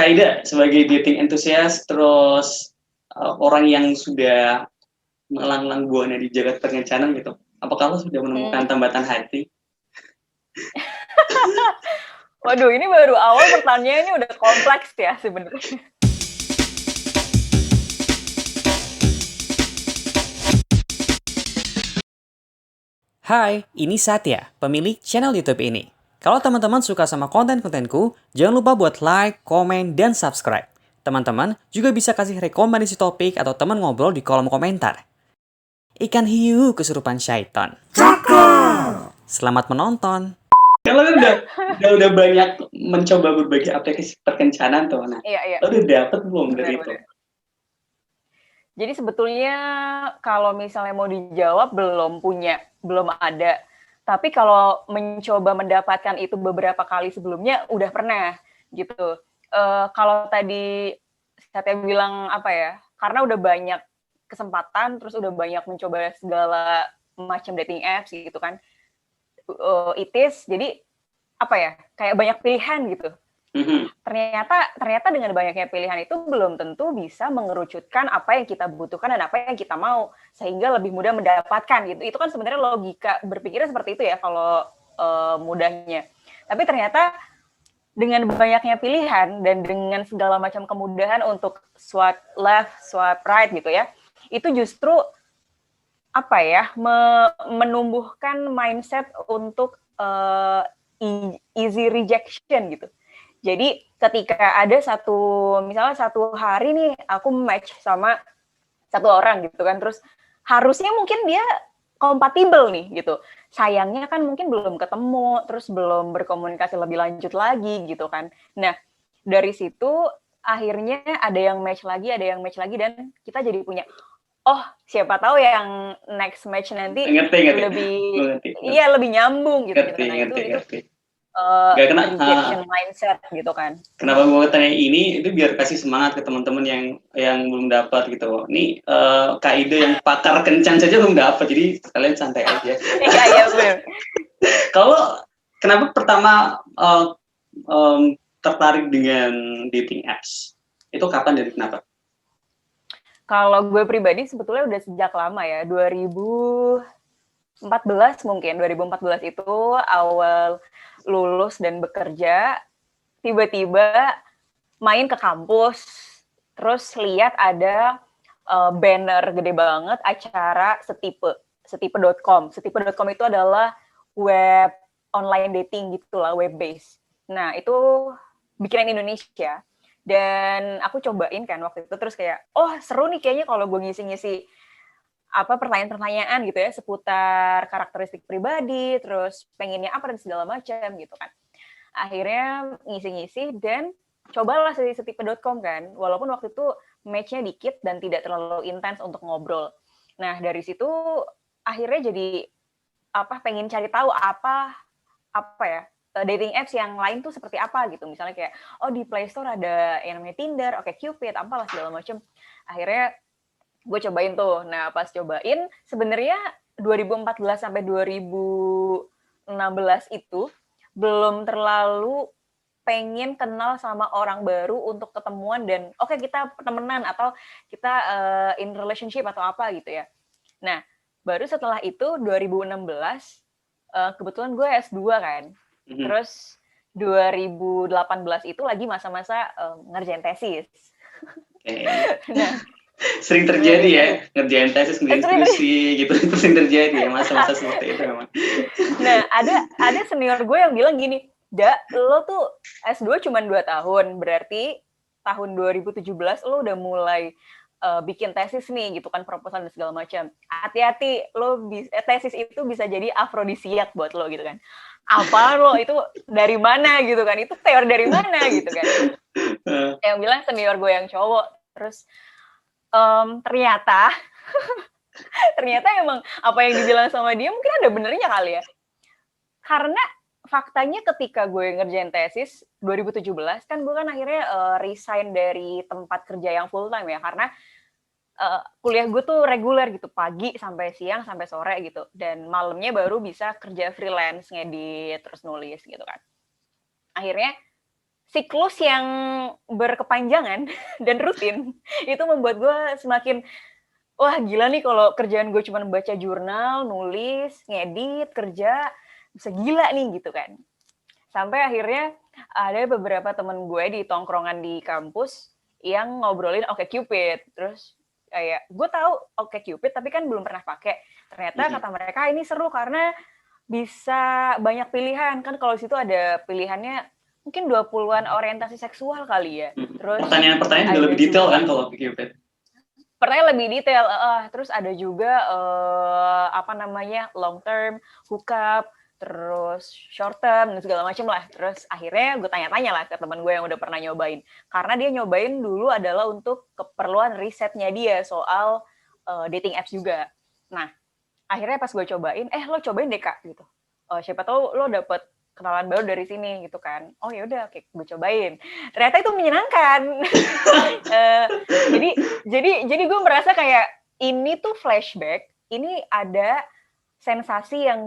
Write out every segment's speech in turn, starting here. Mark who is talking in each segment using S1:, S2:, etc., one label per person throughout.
S1: Ida sebagai dating entusias, terus orang yang sudah melanglang buana di jagat perkencanan gitu, apakah lo sudah menemukan tambatan hati?
S2: Waduh, ini baru awal pertanyaannya udah kompleks ya sebenarnya.
S3: Hai, ini Satya, pemilik channel YouTube ini. Kalau teman-teman suka sama konten-kontenku, jangan lupa buat like, komen, dan subscribe. Teman-teman juga bisa kasih rekomendasi topik atau teman ngobrol di kolom komentar. Ikan hiu kesurupan syaitan. Selamat menonton.
S1: Kalau udah banyak mencoba berbagai aplikasi perkencanan tuh, nah,
S2: Iya.
S1: lo udah dapet belum dari itu?
S2: Jadi sebetulnya kalau misalnya mau dijawab belum ada. Tapi kalau mencoba mendapatkan itu beberapa kali sebelumnya udah pernah gitu. Kalau tadi saya bilang apa ya? Karena udah banyak kesempatan, terus udah banyak mencoba segala macam dating apps gitu kan. Jadi apa ya? Kayak banyak pilihan gitu. Ternyata dengan banyaknya pilihan itu belum tentu bisa mengerucutkan apa yang kita butuhkan dan apa yang kita mau, sehingga lebih mudah mendapatkan gitu. Itu kan sebenarnya logika berpikirnya seperti itu ya kalau mudahnya. Tapi ternyata dengan banyaknya pilihan dan dengan segala macam kemudahan untuk swipe left, swipe right gitu ya, itu justru apa ya, menumbuhkan mindset untuk easy rejection gitu. Jadi ketika ada misalnya satu hari nih aku match sama satu orang gitu kan, terus harusnya mungkin dia kompatibel nih gitu. Sayangnya kan mungkin belum ketemu, terus belum berkomunikasi lebih lanjut lagi gitu kan. Nah, dari situ akhirnya ada yang match lagi, dan kita jadi punya, oh siapa tahu yang next match nanti lebih nyambung gitu. Nah, itu rejection mindset gitu kan.
S1: Kenapa gue tanya ini? Itu biar kasih semangat ke teman-teman yang belum dapat gitu. Nih Kak Ida yang pakar kencan saja belum dapat, jadi kalian santai aja.
S2: Iya benar.
S1: Kalau kenapa pertama tertarik dengan dating apps? Itu kapan dan kenapa?
S2: Kalau gue pribadi sebetulnya udah sejak lama ya, 2014 mungkin. 2014 itu awal lulus dan bekerja, tiba-tiba main ke kampus, terus lihat ada banner gede banget acara setipe.com. Setipe.com itu adalah web online dating gitulah, web base. Nah, itu bikinan Indonesia. Dan aku cobain kan waktu itu, terus kayak, oh seru nih kayaknya kalau gue ngisi-ngisi pertanyaan-pertanyaan gitu ya seputar karakteristik pribadi, terus pengennya apa dan segala macam gitu kan. Akhirnya ngisi-ngisi dan cobalah setipe.com kan, walaupun waktu itu match-nya dikit dan tidak terlalu intens untuk ngobrol. Nah dari situ akhirnya jadi pengen cari tahu apa ya dating apps yang lain tuh seperti apa gitu. Misalnya kayak, oh di Play Store ada yang namanya Tinder, OkCupid, apalah segala macam. Akhirnya gue cobain tuh. Nah pas cobain, sebenarnya 2014 sampai 2016 itu belum terlalu pengen kenal sama orang baru untuk ketemuan dan oke, kita temenan atau kita in relationship atau apa gitu ya. Nah baru setelah itu 2016 kebetulan gue S2 kan. Terus 2018 itu lagi masa-masa ngerjain tesis.
S1: Nah, sering terjadi ya, ngerjain tesis, ngerjain skripsi gitu, itu sering terjadi ya masa-masa seperti itu memang.
S2: Nah, ada senior gue yang bilang gini, lo tuh S2 cuma 2 tahun, berarti tahun 2017 lo udah mulai bikin tesis nih gitu kan, proposal dan segala macam. Hati-hati, tesis itu bisa jadi afrodisiak buat lo gitu kan. Apa lo itu dari mana gitu kan? Itu teori dari mana gitu kan? Yang bilang senior gue yang cowok. Terus ternyata emang apa yang dibilang sama dia mungkin ada benernya kali ya. Karena faktanya ketika gue ngerjain tesis 2017 kan gue kan akhirnya resign dari tempat kerja yang full time ya, karena kuliah gue tuh reguler gitu, pagi sampai siang sampai sore gitu, dan malamnya baru bisa kerja freelance, ngedit terus nulis gitu kan. Akhirnya siklus yang berkepanjangan dan rutin itu membuat gue semakin wah gila nih kalau kerjaan gue cuma baca jurnal, nulis, ngedit, kerja bisa gila nih gitu kan. Sampai akhirnya ada beberapa temen gue di tongkrongan di kampus yang ngobrolin OkCupid. Terus kayak gue tahu OkCupid tapi kan belum pernah pakai. Ternyata kata mereka ini seru karena bisa banyak pilihan. Kan kalau situ ada pilihannya mungkin 20-an orientasi seksual kali ya. Terus
S1: pertanyaan juga lebih detail kan kalau Cupid.
S2: Pertanyaan lebih detail. Terus ada juga long term, hookup, terus short term dan segala macam lah. Terus akhirnya gue tanya-tanya lah ke teman gue yang udah pernah nyobain. Karena dia nyobain dulu adalah untuk keperluan risetnya dia soal dating apps juga. Nah, akhirnya pas gue cobain, lo cobain deh Kak gitu. Siapa tahu lo dapet kenalan baru dari sini gitu kan. Oh ya udah, oke, gue cobain. Ternyata itu menyenangkan. Jadi gue merasa kayak ini tuh flashback. Ini ada sensasi yang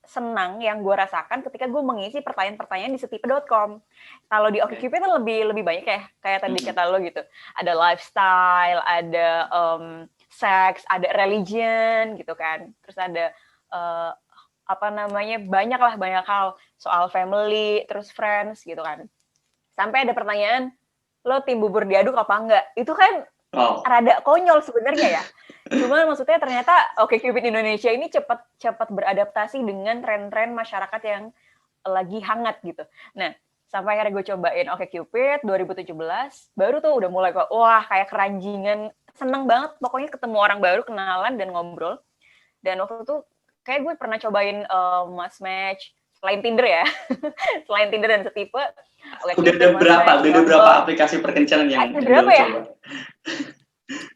S2: senang yang gue rasakan ketika gue mengisi pertanyaan-pertanyaan di setipe.com. Kalau di OkCupid kan lebih banyak ya, kayak tadi kata lo gitu. Ada lifestyle, ada seks, ada religion gitu kan. Terus ada banyak hal soal family, terus friends gitu kan. Sampai ada pertanyaan, lo tim bubur diaduk apa enggak? Itu kan rada konyol sebenarnya ya. Cuma maksudnya ternyata OkCupid Indonesia ini cepat beradaptasi dengan tren-tren masyarakat yang lagi hangat gitu. Nah, sampai akhirnya gue cobain OkCupid 2017, baru tuh udah mulai wah kayak keranjingan, seneng banget pokoknya ketemu orang baru, kenalan dan ngobrol. Dan waktu itu kayak gue pernah cobain Mas Match, selain Tinder ya, selain Tinder dan setipe.
S1: Udah ada berapa aplikasi perkencanan yang
S2: berapa ya? Coba?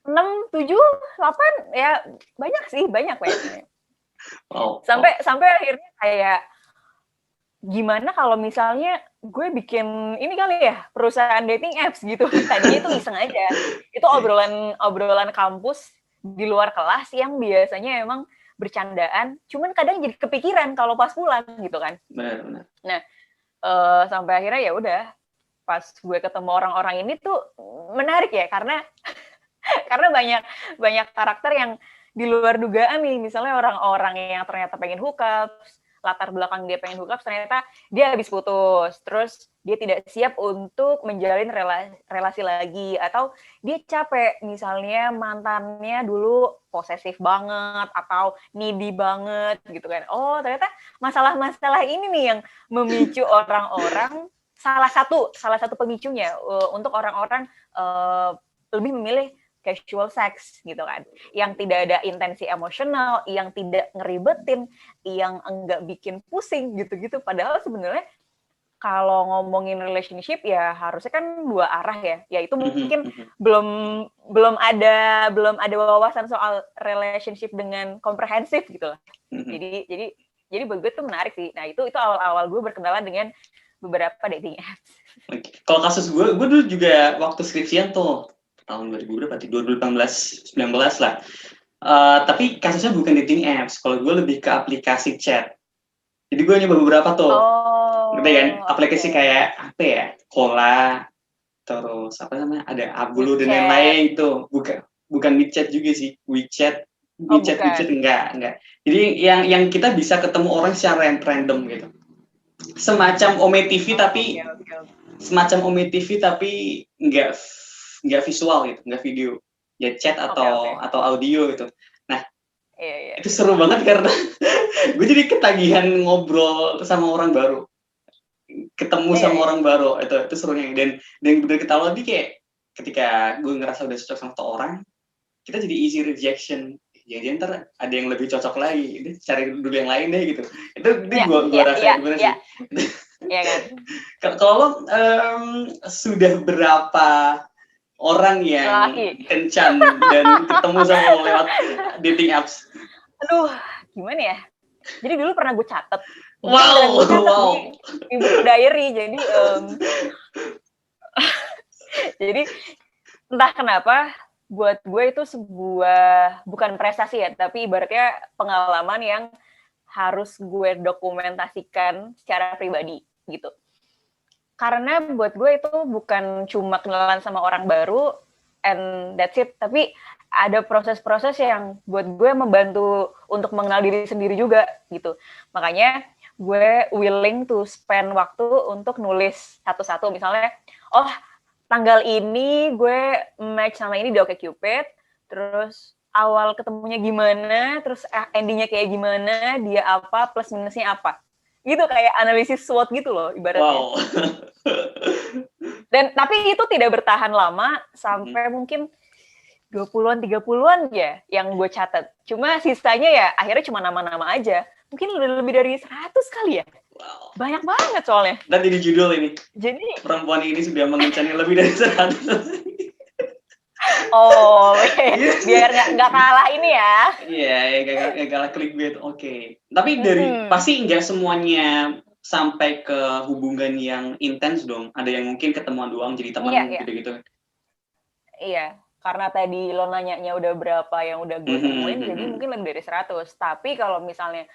S2: 6, 7, 8 ya banyak. Sampai akhirnya kayak gimana kalau misalnya gue bikin ini kali ya perusahaan dating apps gitu. Tadinya itu iseng aja. Itu obrolan kampus di luar kelas yang biasanya emang bercandaan, cuman kadang jadi kepikiran kalau pas pulang gitu kan.
S1: Benar.
S2: Nah, sampai akhirnya ya udah pas gue ketemu orang-orang ini tuh menarik ya karena banyak karakter yang di luar dugaan nih. Misalnya orang-orang yang ternyata pengen hookup, latar belakang dia pengen hookup, ternyata dia habis putus, terus dia tidak siap untuk menjalin relasi lagi, atau dia capek, misalnya mantannya dulu posesif banget, atau needy banget, gitu kan. Oh, ternyata masalah-masalah ini nih yang memicu orang-orang, salah satu pemicunya untuk orang-orang lebih memilih casual sex gitu kan, yang tidak ada intensi emosional, yang tidak ngeribetin, yang enggak bikin pusing gitu-gitu. Padahal sebenarnya kalau ngomongin relationship ya harusnya kan dua arah ya. Ya itu mungkin belum ada wawasan soal relationship dengan komprehensif gitu lah. Jadi buat gue tuh menarik sih. Nah itu awal-awal gue berkenalan dengan beberapa dating apps.
S1: Kalau kasus gue dulu juga waktu skripsian tuh tahun 2018, 19 lah. Tapi kasusnya bukan dating apps. Kalau gue lebih ke aplikasi chat. Jadi gue nyoba beberapa tuh. Gitu kan? Aplikasi kayak apa ya? Kola, terus apa namanya? Ada Abulu dan lain-lain itu. Bukan WeChat juga sih. WeChat enggak. Jadi yang kita bisa ketemu orang secara random gitu. Semacam Ome TV tapi nggak visual gitu, nggak video, ya chat atau audio gitu. Nah, itu seru banget karena gue jadi ketagihan ngobrol sama orang baru, ketemu sama orang baru, itu serunya. Dan bener ketawa lagi kayak ketika gue ngerasa udah cocok sama orang, kita jadi easy rejection. Jadi ntar ada yang lebih cocok lagi, cari dulu yang lain deh gitu. Itu gue rasa gimana sih?
S2: Iya kan.
S1: Kalau sudah berapa orang yang kencan dan ketemu sama lo lewat dating apps?
S2: Aduh, gimana ya? Jadi dulu pernah gue catet.
S1: Wow.
S2: Di buku diary. Jadi entah kenapa buat gue itu sebuah bukan prestasi ya, tapi ibaratnya pengalaman yang harus gue dokumentasikan secara pribadi gitu. karena buat gue itu bukan cuma kenalan sama orang baru and that's it, tapi ada proses-proses yang buat gue membantu untuk mengenal diri sendiri juga gitu. Makanya gue willing to spend waktu untuk nulis satu-satu. Misalnya, oh tanggal ini gue match sama ini di OkCupid, terus awal ketemunya gimana, terus endingnya kayak gimana, dia apa, plus minusnya apa. Gitu, kayak analisis SWOT gitu loh ibaratnya.
S1: Wow.
S2: Dan tapi itu tidak bertahan lama sampai mungkin 20-an, 30-an ya yang gue catat. Cuma sisanya ya akhirnya cuma nama-nama aja. Mungkin lebih dari 100 kali ya.
S1: Wow.
S2: Banyak banget soalnya.
S1: Dan jadi judul ini.
S2: Jadi
S1: Perempuan ini sudah mengencani lebih dari 100.
S2: oh, biar nggak kalah ini ya.
S1: Iya, nggak kalah clickbait. Oke. Tapi dari pasti nggak semuanya sampai ke hubungan yang intens dong. Ada yang mungkin ketemuan doang jadi teman gitu-gitu.
S2: Iya, karena tadi lo nanyanya udah berapa yang udah gue temuin, jadi mungkin lebih dari 100. Tapi kalau misalnya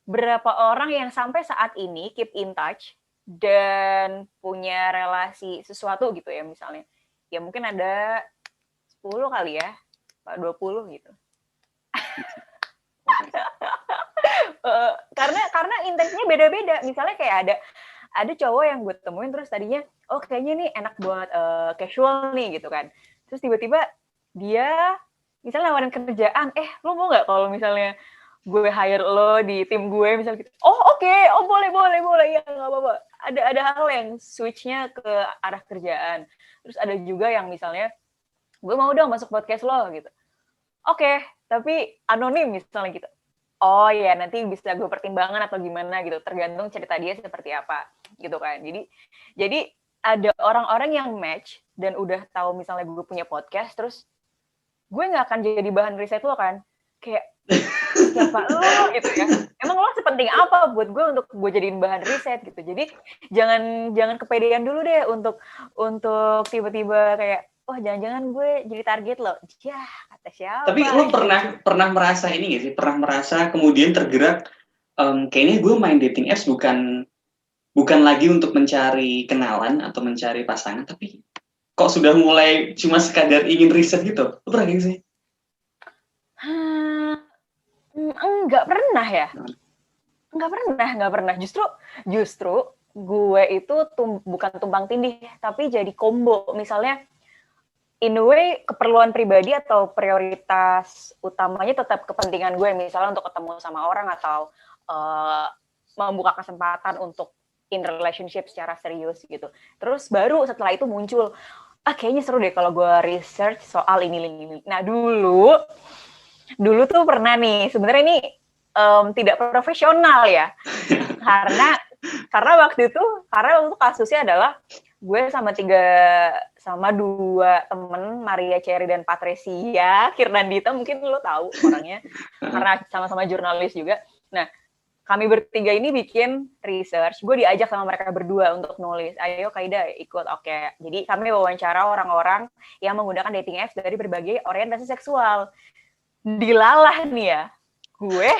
S2: berapa orang yang sampai saat ini keep in touch dan punya relasi sesuatu gitu ya misalnya. Ya mungkin ada 10 kali ya, 20 gitu. Karena intensinya beda-beda. Misalnya kayak ada cowok yang gue temuin terus tadinya, oh kayaknya nih enak buat casual nih gitu kan. Terus tiba-tiba dia misalnya nawarin kerjaan, lo mau nggak kalau misalnya gue hire lo di tim gue misalnya gitu. Oh oke, oh boleh ya nggak apa-apa. Ada hal yang switch-nya ke arah kerjaan. Terus ada juga yang misalnya gue mau dong masuk podcast lo gitu. Oke, tapi anonim misalnya gitu. Oh ya nanti bisa gue pertimbangkan atau gimana gitu, tergantung cerita dia seperti apa gitu kan. Jadi ada orang-orang yang match dan udah tahu misalnya gue punya podcast, terus gue nggak akan jadi bahan riset lo kan, kayak siapa lo gitu ya. Emang lo sepenting apa buat gue untuk gue jadiin bahan riset gitu. Jadi jangan kepedean dulu deh untuk tiba-tiba kayak oh jangan-jangan gue jadi target lo. Ya kata siapa.
S1: Tapi lo pernah merasa ini nggak sih? Pernah merasa kemudian tergerak kayaknya gue main dating apps bukan lagi untuk mencari kenalan atau mencari pasangan, tapi kok sudah mulai cuma sekadar ingin riset gitu? Lo pernah gak sih?
S2: Enggak pernah ya. Enggak pernah. Justru gue itu bukan tumpang tindih, tapi jadi combo. Misalnya in a way keperluan pribadi atau prioritas utamanya tetap kepentingan gue, misalnya untuk ketemu sama orang atau membuka kesempatan untuk in relationship secara serius gitu. Terus baru setelah itu muncul, kayaknya seru deh kalau gue research soal ini. Nah dulu tuh pernah nih, sebenarnya ini tidak profesional ya, karena waktu itu kasusnya adalah gue sama dua temen, Maria Cherry dan Patricia Kirnandita, mungkin lo tahu orangnya, karena sama-sama jurnalis juga. Nah, kami bertiga ini bikin research, gue diajak sama mereka berdua untuk nulis, ayo Kaida ikut, oke. Jadi kami wawancara orang-orang yang menggunakan dating apps dari berbagai orientasi seksual. Dilalah nih ya, gue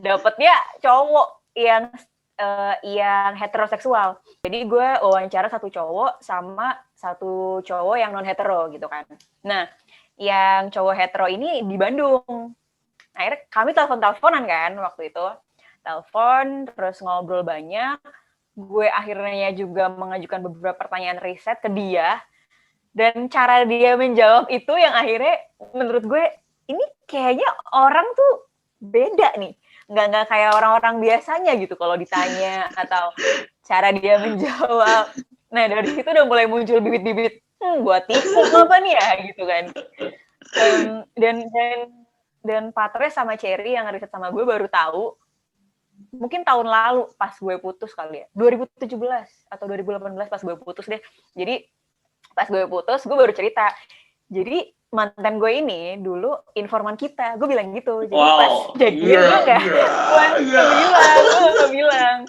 S2: dapetnya cowok yang heteroseksual. Jadi gue wawancara satu cowok sama satu cowok yang non hetero gitu kan. Nah, yang cowok hetero ini di Bandung. Akhirnya kami telepon-teleponan kan waktu itu. Telepon, terus ngobrol banyak. Gue akhirnya juga mengajukan beberapa pertanyaan riset ke dia. Dan cara dia menjawab itu yang akhirnya menurut gue, ini kayaknya orang tuh beda nih. Nggak kayak orang-orang biasanya gitu kalau ditanya atau cara dia menjawab. Nah dari situ udah mulai muncul bibit-bibit, buat tikung apa nih ya gitu kan. Dan Patre sama Cherry yang riset sama gue baru tahu mungkin tahun lalu pas gue putus kali ya, 2017 atau 2018 pas gue putus deh. Jadi pas gue putus gue baru cerita. Jadi mantan gue ini dulu informan kita, gue bilang gitu. Jadi pas jadian gue bilang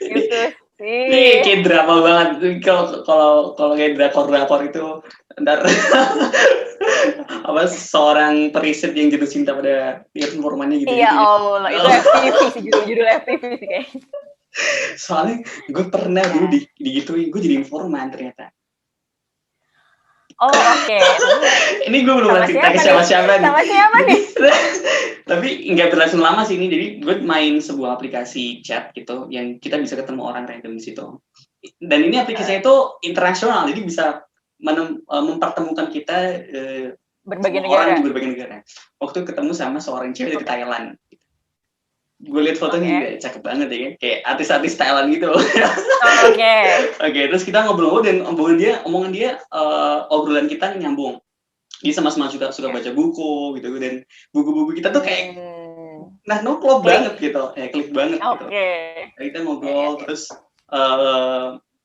S2: gitu sih.
S1: Ini kayak drama banget. Kalau kayak drakor itu ntar apa seorang periset yang jatuh cinta pada informannya gitu.
S2: Iya, Allah, itu FTV sih, judul FTV sih kayaknya.
S1: Soalnya gue pernah dulu digituin, gue jadi informan ternyata.
S2: Oh oke.
S1: Ini gue belum
S2: Sama
S1: pernah cerita ke
S2: siapa nih?
S1: siapa-siapa nih.
S2: Sama siapa nih?
S1: Tapi nggak berlangsung lama sih ini. Jadi gue main sebuah aplikasi chat gitu, yang kita bisa ketemu orang random di situ. Dan ini aplikasinya itu internasional, jadi bisa mempertemukan kita
S2: Berbagai
S1: semua orang
S2: negara.
S1: di berbagai negara. Waktu ketemu sama seorang cewek dari Thailand. Gue lihat fotonya juga cakep banget ya kan, kayak artis-artis Thailand gitu.
S2: Oke.
S1: Oke, terus kita ngobrol dan omongan dia obrolan kita nyambung. Dia sama-sama juga suka baca buku gitu, dan buku-buku kita tuh kayak klop banget gitu, klik banget gitu. Kita ngobrol terus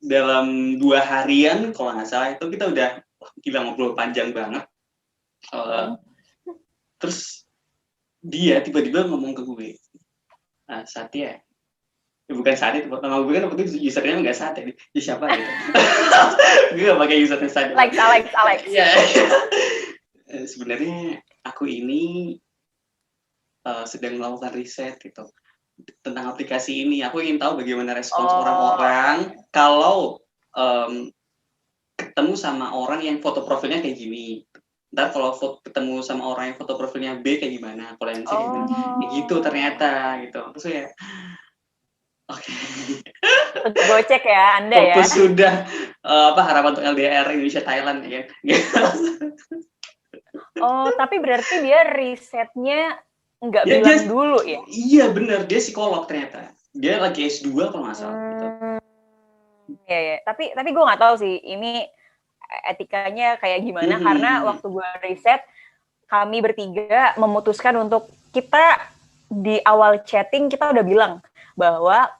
S1: dalam 2 harian kalau nggak salah itu kita udah gila ngobrol panjang banget. Terus dia tiba-tiba ngomong ke gue, Satya, bukan Satya, nama gue kan waktu itu username nggak Satya, ya siapa gitu. Gue nggak pakai username Satya.
S2: Alex.
S1: Iya. Sebenarnya aku ini sedang melakukan riset gitu tentang aplikasi ini. Aku ingin tahu bagaimana respons orang-orang kalau ketemu sama orang yang foto profilnya kayak gini. Ntar kalau ketemu sama orang yang foto profilnya B kayak gimana, kalau yang C kayak gimana. Ya gitu ternyata gitu. Terus ya oke.
S2: Gocek ya Anda ya.
S1: Fokus sudah harapan untuk LDR Indonesia Thailand ya.
S2: Oh, tapi berarti dia risetnya nggak bilang dulu ya?
S1: Iya benar, dia psikolog ternyata. Dia lagi S2 kalau nggak salah gitu.
S2: Iya. Tapi gue nggak tahu sih ini etikanya kayak gimana, karena waktu gue riset, kami bertiga memutuskan untuk kita di awal chatting kita udah bilang bahwa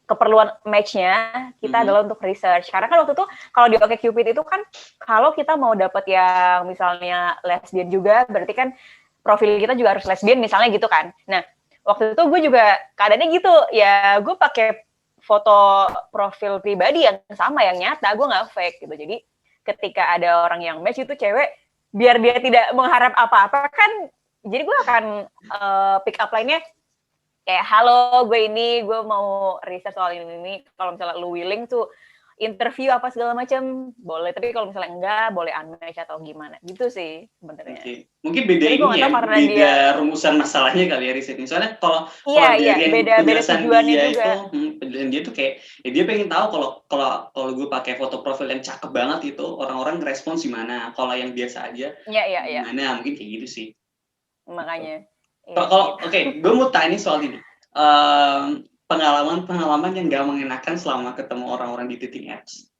S2: keperluan match-nya kita adalah untuk research. Karena kan waktu itu kalau di OkCupid itu kan kalau kita mau dapat yang misalnya lesbian juga, berarti kan profil kita juga harus lesbian misalnya gitu kan. Nah, waktu itu gue juga keadaannya gitu. Ya, gue pakai foto profil pribadi yang sama, yang nyata, gue nggak fake gitu. Jadi ketika ada orang yang match itu cewek, biar dia tidak mengharap apa-apa kan, jadi gue akan pick up line-nya kayak, halo gue mau riset soal ini, kalau misalnya lu willing tuh interview apa segala macam boleh, tapi kalau misalnya enggak boleh unmatch atau gimana gitu sih sebenarnya.
S1: Mungkin beda ini ya, beda rumusan masalahnya kali ya risetnya. Soalnya kalau dari penjelasan dia juga. Penjelasan dia tuh kayak dia pengen tahu kalau gue pakai foto profil yang cakep banget itu orang-orang respons gimana, kalau yang biasa aja gimana, mungkin kayak gitu sih.
S2: Makanya.
S1: Kalau gue mau tanya soal ini. Pengalaman yang gak mengenakan selama ketemu orang-orang di dating apps.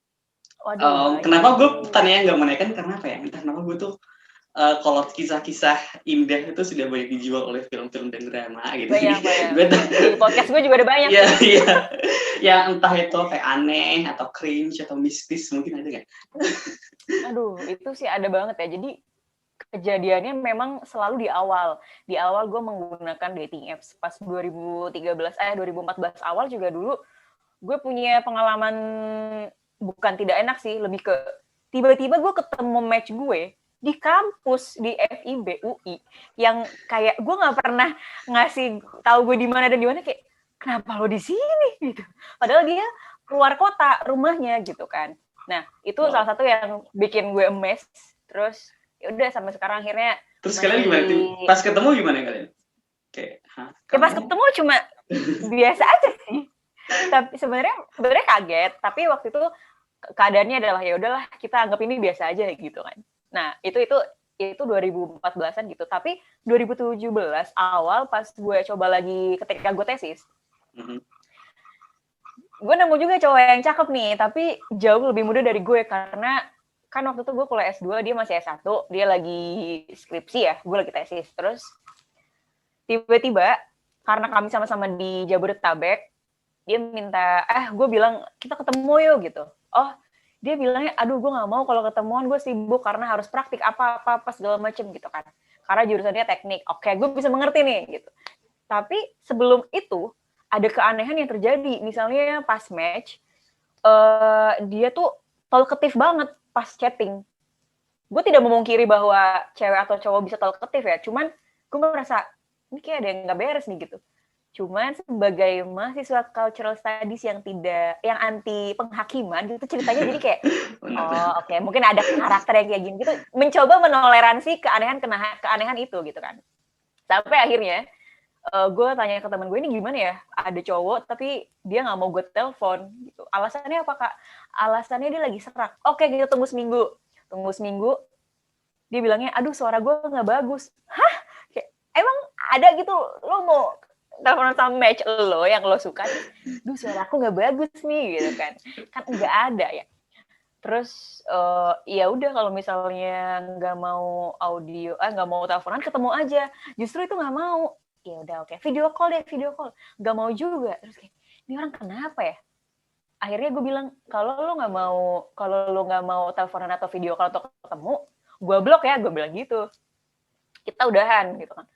S1: Kenapa gue pertanyaannya gak mengenakan? Karena apa ya? Entah kenapa gue tuh kalau kisah-kisah indah itu sudah banyak dijual oleh film-film dan drama gitu.
S2: Banyak. Di podcast gue juga ada banyak.
S1: Iya. Ya entah itu kayak aneh atau cringe atau mistis mungkin ada nggak?
S2: Aduh, itu sih ada banget ya. Jadi kejadiannya memang selalu di awal. Di awal gue menggunakan dating apps. Pas 2014 awal juga dulu gue punya pengalaman bukan tidak enak sih, lebih ke tiba-tiba gue ketemu match gue di kampus di FIB UI yang kayak gue nggak pernah ngasih tahu gue di mana dan di mana, kayak kenapa lo di sini gitu. Padahal dia keluar kota rumahnya gitu kan. Nah, itu salah satu yang bikin gue emes. Terus ya udah sampai sekarang akhirnya.
S1: Terus kalian gimana tuh? Pas ketemu gimana kalian? Kayak,
S2: ya pas ketemu cuma biasa aja sih. Tapi sebenarnya kaget. Tapi waktu itu keadaannya adalah ya udahlah kita anggap ini biasa aja gitu kan. Nah itu 2014-an gitu. Tapi 2017 awal pas gue coba lagi ketika gue tesis, gue nemu juga cowok yang cakep nih, tapi jauh lebih muda dari gue karena kan waktu itu gue kuliah S2, dia masih S1, dia lagi skripsi ya, gue lagi tesis. Terus tiba-tiba karena kami sama-sama di Jabodetabek, dia minta, gue bilang kita ketemu yuk gitu. Oh, dia bilangnya, aduh gue nggak mau kalau ketemuan, gue sibuk karena harus praktik apa segala macem gitu kan. Karena jurusannya teknik. Oke, gue bisa mengerti nih gitu. Tapi sebelum itu ada keanehan yang terjadi. Misalnya pas match, dia tuh talkative banget pas chatting. Gue tidak memungkiri bahwa cewek atau cowok bisa talkative ya, cuman gue merasa ini kayak ada yang nggak beres nih gitu. Cuman sebagai mahasiswa cultural studies yang anti penghakiman gitu, ceritanya jadi kayak, oh oke, mungkin ada karakter yang kayak gini gitu, mencoba menoleransi keanehan itu gitu kan. Sampai akhirnya gue tanya ke temen gue, ini gimana ya, ada cowok tapi dia nggak mau gue telepon gitu. Alasannya apa kak? Alasannya dia lagi serak. Oke, kita tunggu seminggu. Dia bilangnya, aduh suara gue nggak bagus. Hah? Kayak, emang ada gitu, lo mau teleponan sama match lo yang lo suka, duh suara aku nggak bagus nih gitu kan nggak ada ya. Terus ya udah kalau misalnya nggak mau nggak mau teleponan, ketemu aja. Justru itu nggak mau. Ya udah oke, video call. Nggak mau juga. Terus kayak, ini orang kenapa ya? Akhirnya gue bilang, kalau lo nggak mau teleponan atau video call atau ketemu, gue blok ya, gue bilang gitu. Kita udahan gitu kan.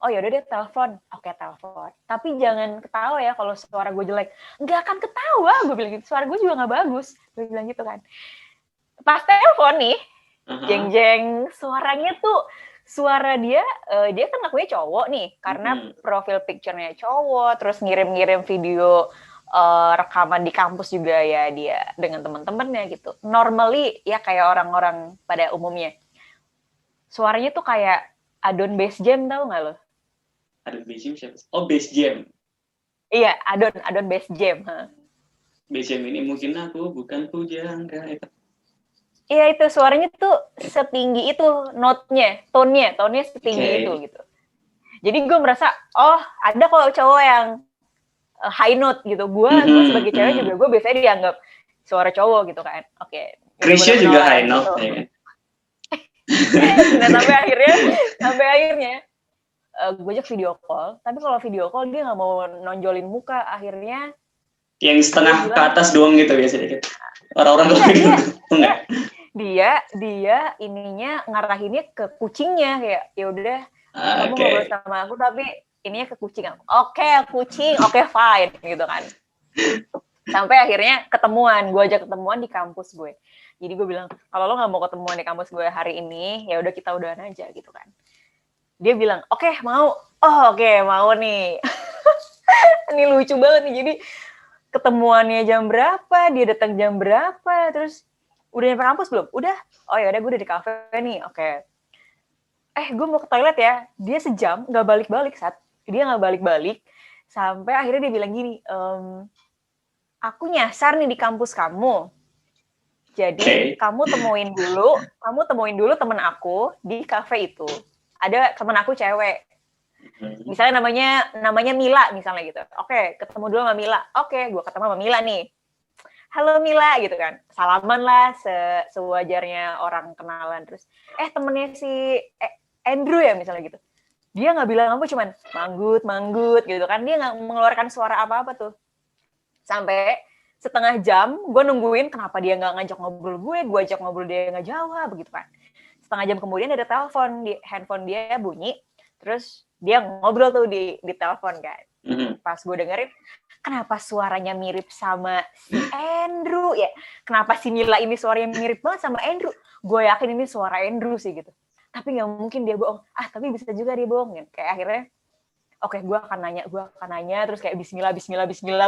S2: Oh ya udah deh, telepon. Oke, telepon. Tapi jangan ketawa ya kalau suara gue jelek. Nggak akan ketawa, gue bilang gitu. Suara gue juga nggak bagus. Gue bilang gitu kan. Pas telepon nih, jeng-jeng, suaranya tuh, suara dia kan ngakunya cowok nih, karena profil picture-nya cowok, terus ngirim-ngirim video rekaman di kampus juga ya dia dengan teman-temannya gitu. Normally ya kayak orang-orang pada umumnya. Suaranya tuh kayak Adon Bass Jam, tau nggak lo?
S1: Adon Bass Jam siapa? Oh, Bass Jam.
S2: Iya, Adon Bass Jam.
S1: Bass Jam ini mungkin aku bukan pujangga itu.
S2: Iya itu, suaranya tuh setinggi itu, tone-nya setinggi itu gitu. Jadi gue merasa, oh ada kok cowok yang high note gitu. Gue sebagai cewek juga, gue biasanya dianggap suara cowok gitu kan. Oke.
S1: Krisya juga high note gitu. Ya.
S2: Nah sampai akhirnya gue ajak video call, tapi kalau video call dia nggak mau nonjolin muka. Akhirnya
S1: yang setengah ke atas doang gitu biasanya gitu. Orang-orang gitu. Enggak.
S2: Dia ininya ngarahinnya ke kucingnya, kayak ya udah kamu ngobrol sama aku tapi ininya ke kucing. Oke, kucing, oke fine gitu kan. Sampai akhirnya gue ajak ketemuan di kampus gue. Jadi gue bilang, kalau lo nggak mau ketemuan di kampus gue hari ini, ya udah kita udahan aja gitu kan. Dia bilang, oke, mau. Oh, oke, mau nih. Ini lucu banget nih. Jadi ketemuannya jam berapa, dia datang jam berapa, terus udah nyampe kampus belum? Udah. Oh ya udah, gue udah di kafe nih. Oke. Gue mau ke toilet ya. Dia sejam nggak balik-balik, dia nggak balik-balik sampai akhirnya dia bilang gini, aku nyasar nih di kampus kamu. Jadi kamu temuin dulu temen aku di kafe itu. Ada temen aku cewek. Misalnya namanya Mila misalnya gitu. Oke, ketemu dulu sama Mila. Oke, gue ketemu sama Mila nih. Halo Mila gitu kan. Salaman lah sewajarnya orang kenalan. Terus temennya si Andrew ya misalnya gitu. Dia nggak bilang apa, cuman manggut gitu kan. Dia nggak mengeluarkan suara apa-apa tuh. Sampai setengah jam gue nungguin kenapa dia nggak ngajak ngobrol gue ajak ngobrol dia nggak jawab begitu kan. Setengah jam kemudian ada telepon, di handphone dia bunyi, terus dia ngobrol tuh di telepon kan. Pas gue dengerin, kenapa suaranya mirip sama si Andrew ya, kenapa si Mila ini suaranya mirip banget sama Andrew. Gue yakin ini suara Andrew sih gitu, tapi nggak mungkin dia bohong. Tapi bisa juga dia bohong kan. Kayak akhirnya oke, gue akan nanya, terus kayak bismillah,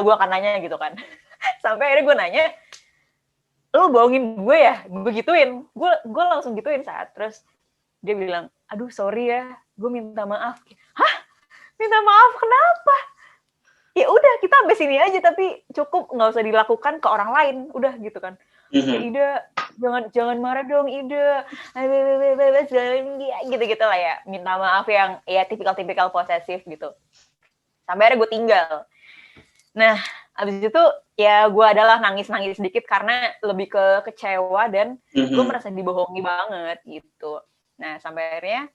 S2: gue akan nanya gitu kan. Sampai akhirnya gue nanya, lo bohongin gue ya? Gue gituin, gue langsung gituin saat. Terus dia bilang, aduh sorry ya, gue minta maaf. Hah? Minta maaf kenapa? Ya udah, kita sampai sini aja, tapi cukup nggak usah dilakukan ke orang lain, udah gitu kan. Ya Ida, jangan marah dong Ida, gitu-gitu lah ya, minta maaf yang ya tipikal posesif gitu. Sampai akhirnya gue tinggal. Nah, abis itu ya gue adalah nangis sedikit karena lebih ke kecewa dan gue merasa dibohongi banget gitu. Nah, sampai akhirnya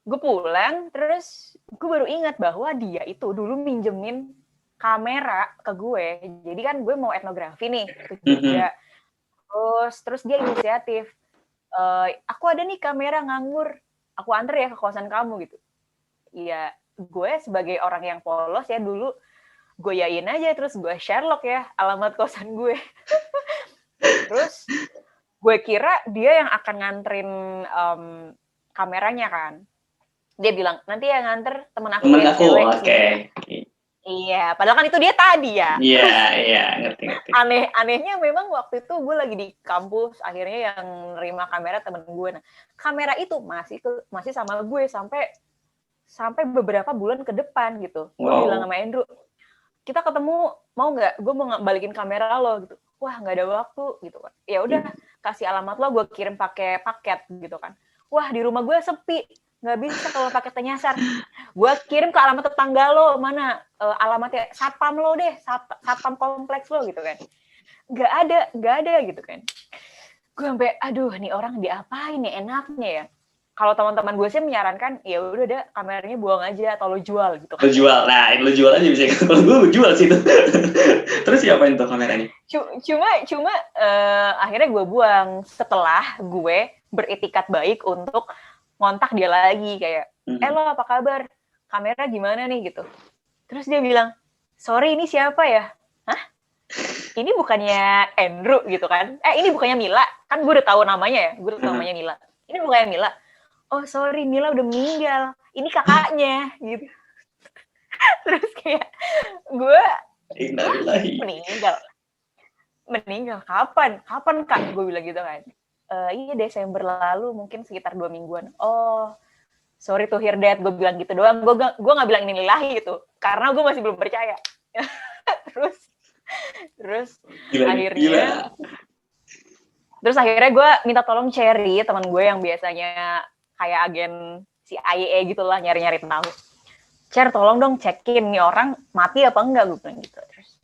S2: gue pulang, terus gue baru ingat bahwa dia itu dulu minjemin kamera ke gue. Jadi kan gue mau etnografi nih ke Jogja. Terus dia inisiatif. Aku ada nih kamera nganggur. Aku anter ya ke kosan kamu gitu. Iya, gue sebagai orang yang polos ya dulu gue yain aja, terus gue Sherlock ya alamat kosan gue. Terus gue kira dia yang akan nganterin kameranya kan. Dia bilang, nanti yang nganter temen aku.
S1: Oke.
S2: Iya, padahal kan itu dia tadi ya.
S1: Iya, ngerti.
S2: Anehnya memang waktu itu gue lagi di kampus, akhirnya yang nerima kamera temen gue. Nah, kamera itu masih sama gue sampai beberapa bulan ke depan gitu. Gue bilang sama Andrew, kita ketemu mau nggak? Gue mau balikin kamera lo gitu. Wah, nggak ada waktu gitu kan. Ya udah, kasih alamat lo, gue kirim pakai paket gitu kan. Wah, di rumah gue sepi, nggak bisa kalau paketnya nyasar. Gue kirim ke alamat tetangga lo, mana alamatnya satpam lo deh, satpam kompleks lo gitu kan. Nggak ada gitu kan. Gue sampai, aduh, nih orang diapain nih enaknya ya. Kalau teman-teman gue sih menyarankan, ya udah deh kameranya buang aja atau lo jual gitu kan.
S1: Lo jual, nah lo jual aja bisa. Kalau gue jual sih itu. Terus siapain tuh kameranya?
S2: Cuma akhirnya gue buang setelah gue beretikat baik untuk ngontak dia lagi kayak, lo apa kabar? Kamera gimana nih gitu. Terus dia bilang, sorry ini siapa ya? Hah? Ini bukannya Andrew gitu kan? Ini bukannya Mila? Kan gue udah tahu namanya ya, gue udah tahu namanya Mila. Ini bukannya Mila? Oh sorry, Mila udah meninggal. Ini kakaknya gitu. Terus kayak gue meninggal kapan kak, gue bilang gitu kan. Iya Desember lalu, mungkin sekitar 2 mingguan. Oh sorry to hear that, gue bilang gitu doang. Gue nggak bilang ini lillahi gitu karena gue masih belum percaya. terus akhirnya gue minta tolong Cherry, teman gue yang biasanya kayak agen CIA gitulah, nyari-nyari tahu. Cher, tolong dong cekin nih orang mati apa enggak, gue bilang gitu. Terus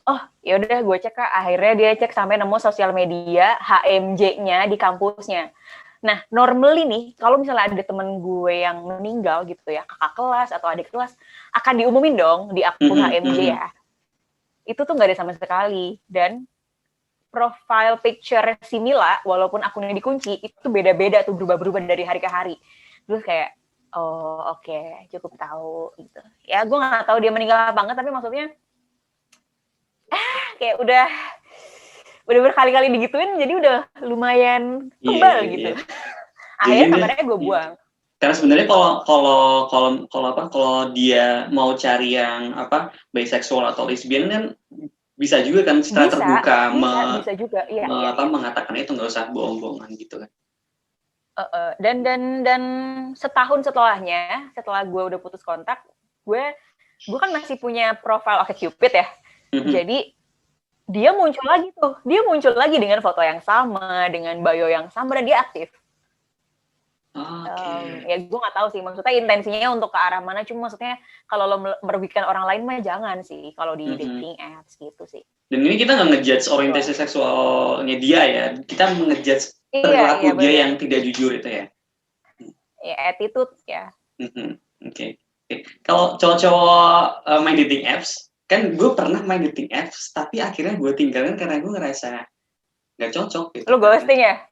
S2: oh ya udah gue cek, Kak. Akhirnya dia cek sampai nemu sosial media HMJ-nya di kampusnya. Nah normally nih kalau misalnya ada temen gue yang meninggal gitu ya, kakak kelas atau adik kelas, akan diumumin dong di akun HMJ ya. Itu tuh nggak ada sama sekali. Dan profile picture si Mila walaupun akunnya dikunci itu beda-beda tuh, berubah-berubah dari hari ke hari. Terus kayak oh oke, cukup tahu gitu. Ya gue nggak tahu dia meninggal apa enggak, tapi maksudnya kayak udah berkali-kali digituin, jadi udah lumayan kebal gitu. Akhirnya kameranya gue buang.
S1: Karena sebenarnya kalau dia mau cari yang biseksual atau lesbian kan bisa juga kan secara terbuka
S2: bisa juga, iya.
S1: Mengatakan itu, nggak usah bohong-bohongan gitu kan.
S2: Dan setahun setelahnya, setelah gue udah putus kontak, gue kan masih punya profile OkCupid ya. Jadi dia muncul lagi dengan foto yang sama, dengan bio yang sama, dan dia aktif. Ya gue nggak tahu sih, maksudnya intensinya untuk ke arah mana. Cuma maksudnya kalau lo merugikan orang lain mah jangan sih kalau di dating apps gitu sih.
S1: Dan ini kita nggak ngejudge orientasi seksualnya dia ya, kita ngejudge perilaku dia yang tidak jujur itu ya.
S2: Ya attitude ya.
S1: Oke. Kalau cowok-cowok main dating apps, kan gue pernah main dating apps, tapi akhirnya gue tinggalin karena gue ngerasa nggak cocok gitu.
S2: Lo ghosting ya?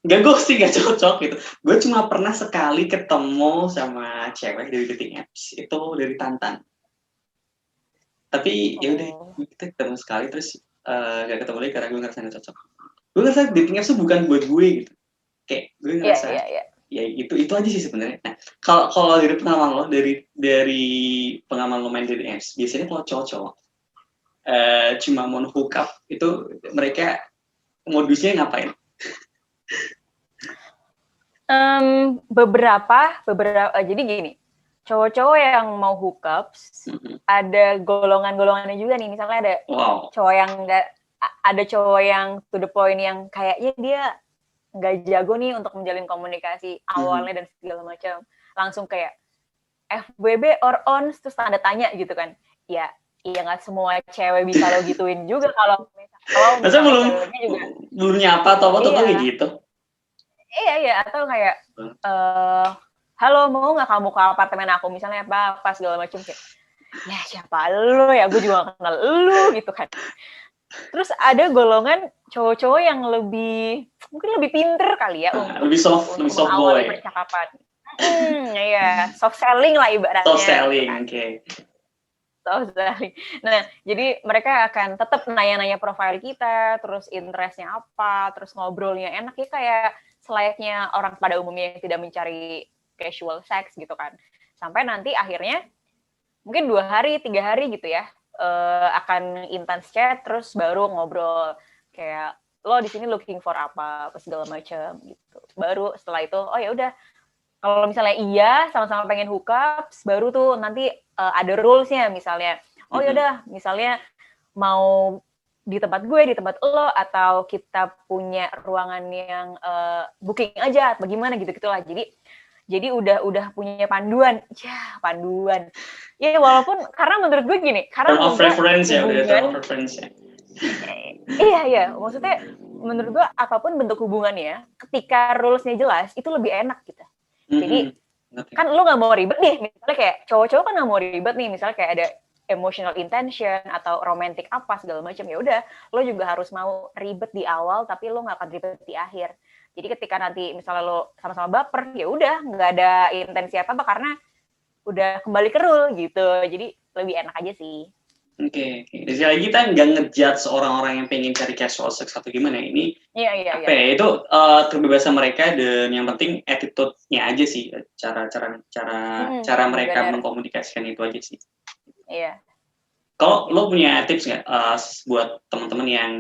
S1: Nggak ghosting, nggak cocok gitu. Gue cuma pernah sekali ketemu sama cewek dari dating apps, itu dari Tantan. Tapi ya udah, kita ketemu sekali terus nggak ketemu lagi karena gue ngerasa nggak cocok. Gue ngerasa dating apps itu bukan buat gue gitu. Kayak gue ngerasa ya itu aja sih sebenarnya. Nah, kalau dari pengalaman lo, dari pengalaman lo main dating apps, biasanya kalau cowok-cowok cuma mau hook up itu mereka modusnya ngapain?
S2: Beberapa jadi gini, cowok-cowok yang mau hookups ada golongan-golongannya juga nih. Misalnya ada cowok yang ada cowok yang to the point yang kayaknya dia nggak jago nih untuk menjalin komunikasi awalnya dan segala macam, langsung kayak FWB or on terus tanda tanya gitu kan. Ya iya, nggak semua cewek bisa lo gituin juga. Kalau
S1: belum nyapa atau apa kayak gitu.
S2: Iya, atau kayak halo, mau nggak kamu ke apartemen aku misalnya, apa segala macam, kayak ya siapa lo ya, gue juga gak kenal lo gitu kan. Terus ada golongan cowok-cowok yang mungkin lebih pinter kali ya
S1: lebih soft boy
S2: percakapan. Iya, soft selling lah ibaratnya.
S1: Soft selling, oke.
S2: Nah, jadi mereka akan tetap nanya-nanya profil kita, terus interestnya apa, terus ngobrolnya enak ya, kayak selayaknya orang pada umumnya yang tidak mencari casual sex gitu kan. Sampai nanti akhirnya mungkin 2 hari, 3 hari gitu ya, akan intens chat, terus baru ngobrol kayak lo di sini looking for apa segala macam gitu. Baru setelah itu, oh ya udah, kalau misalnya iya sama-sama pengen hookups, baru tuh nanti ada rules-nya misalnya. Oh ya udah, misalnya mau di tempat gue, di tempat lo, atau kita punya ruangan yang booking aja, bagaimana gitu-gitulah. Jadi udah punya panduan. Ya, panduan. Ya walaupun karena menurut gue gini, karena
S1: Term of
S2: juga
S1: reference ya, udah term
S2: hubungan,
S1: of reference ya.
S2: iya, maksudnya menurut gue apapun bentuk hubungannya, ketika rules-nya jelas, itu lebih enak gitu. Jadi kan lu nggak mau ribet nih, misalnya kayak cowok-cowok kan nggak mau ribet nih, misalnya kayak ada emotional intention atau romantic apa segala macam, ya udah lo juga harus mau ribet di awal, tapi lo nggak akan ribet di akhir. Jadi ketika nanti misalnya lo sama-sama baper, ya udah nggak ada intensi apa karena udah kembali ke rule gitu. Jadi lebih enak aja sih.
S1: Oke. Jadi lagi kita nggak ngejudge orang-orang yang pengen cari casual sex atau gimana. Ini
S2: Iya.
S1: apa ya, itu kebebasan mereka, dan yang penting attitude-nya aja sih, cara mereka mengkomunikasikan itu aja sih.
S2: Iya.
S1: Kalau lo punya tips nggak buat teman-teman yang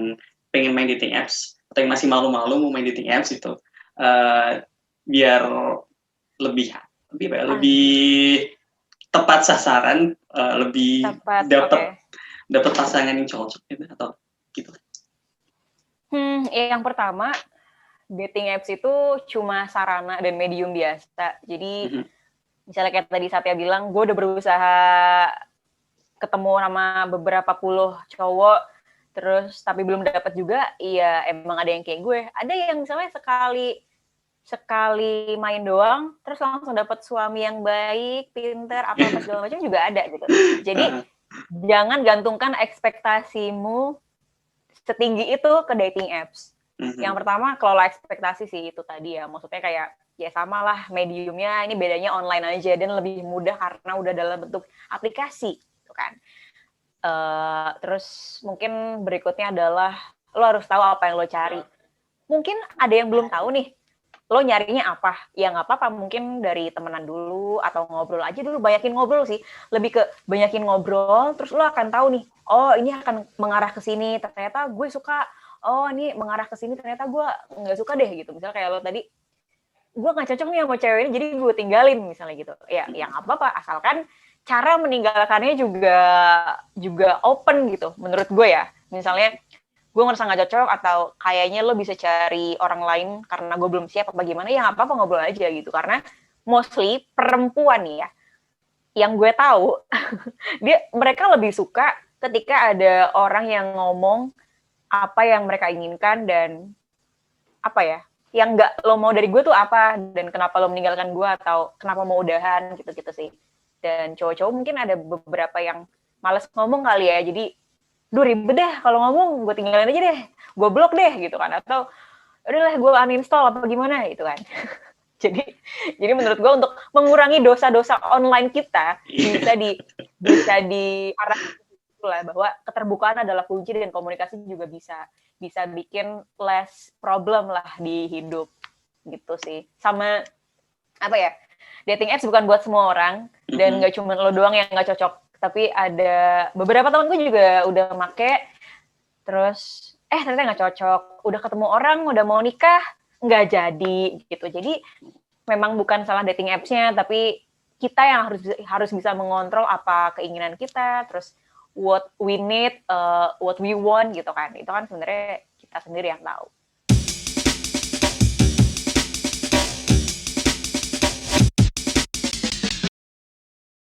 S1: pengen main dating apps atau yang masih malu-malu mau main dating apps itu, biar lebih tepat sasaran, lebih dapat pasangan yang cocok gitu atau gitu?
S2: Yang pertama, dating apps itu cuma sarana dan medium biasa. Jadi misalnya kayak tadi Satya bilang, gue udah berusaha ketemu sama beberapa puluh cowok, terus tapi belum dapat juga. Iya, emang ada yang kayak gue. Ada yang misalnya sekali main doang, terus langsung dapat suami yang baik, pinter, apa segala macam juga ada gitu. Jadi jangan gantungkan ekspektasimu setinggi itu ke dating apps. Yang pertama, kelola ekspektasi sih itu tadi ya. Maksudnya kayak ya sama lah mediumnya, ini bedanya online aja dan lebih mudah karena udah dalam bentuk aplikasi gitu kan. Terus mungkin berikutnya adalah lo harus tahu apa yang lo cari. Mungkin ada yang belum tahu nih, lo nyarinya apa? Ya nggak apa-apa, mungkin dari temenan dulu atau ngobrol aja dulu, banyakin ngobrol sih. Lebih ke banyakin ngobrol, terus lo akan tahu nih, oh ini akan mengarah ke sini, ternyata gue suka, oh ini mengarah ke sini, ternyata gue nggak suka deh gitu. Misalnya kayak lo tadi, gue nggak cocok nih sama cewek ini, jadi gue tinggalin misalnya gitu. Ya nggak apa-apa, asalkan cara meninggalkannya juga open gitu, menurut gue ya. Misalnya, gue ngerasa nggak cocok atau kayaknya lo bisa cari orang lain karena gue belum siap apa gimana, ya nggak apa-apa, ngobrol aja gitu. Karena mostly perempuan nih ya, yang gue tahu mereka lebih suka ketika ada orang yang ngomong apa yang mereka inginkan dan apa ya, yang nggak lo mau dari gue tuh apa, dan kenapa lo meninggalkan gue, atau kenapa mau udahan gitu-gitu sih. Dan cowok-cowok mungkin ada beberapa yang malas ngomong kali ya, jadi duh ribet deh kalau ngomong, gue tinggalin aja deh, gue blok deh gitu kan, atau udahlah gue uninstall apa gimana gitu kan. jadi menurut gue untuk mengurangi dosa-dosa online kita bisa diarahkan lah, bahwa keterbukaan adalah kunci dan komunikasi juga bisa bikin less problem lah di hidup gitu sih. Sama apa ya, dating apps bukan buat semua orang dan nggak cuma lo doang yang nggak cocok, tapi ada beberapa teman gue juga udah make, terus ternyata nggak cocok, udah ketemu orang, udah mau nikah, nggak jadi gitu. Jadi memang bukan salah dating apps-nya, tapi kita yang harus bisa mengontrol apa keinginan kita, terus what we need, what we want gitu kan. Itu kan sebenarnya kita sendiri yang tahu.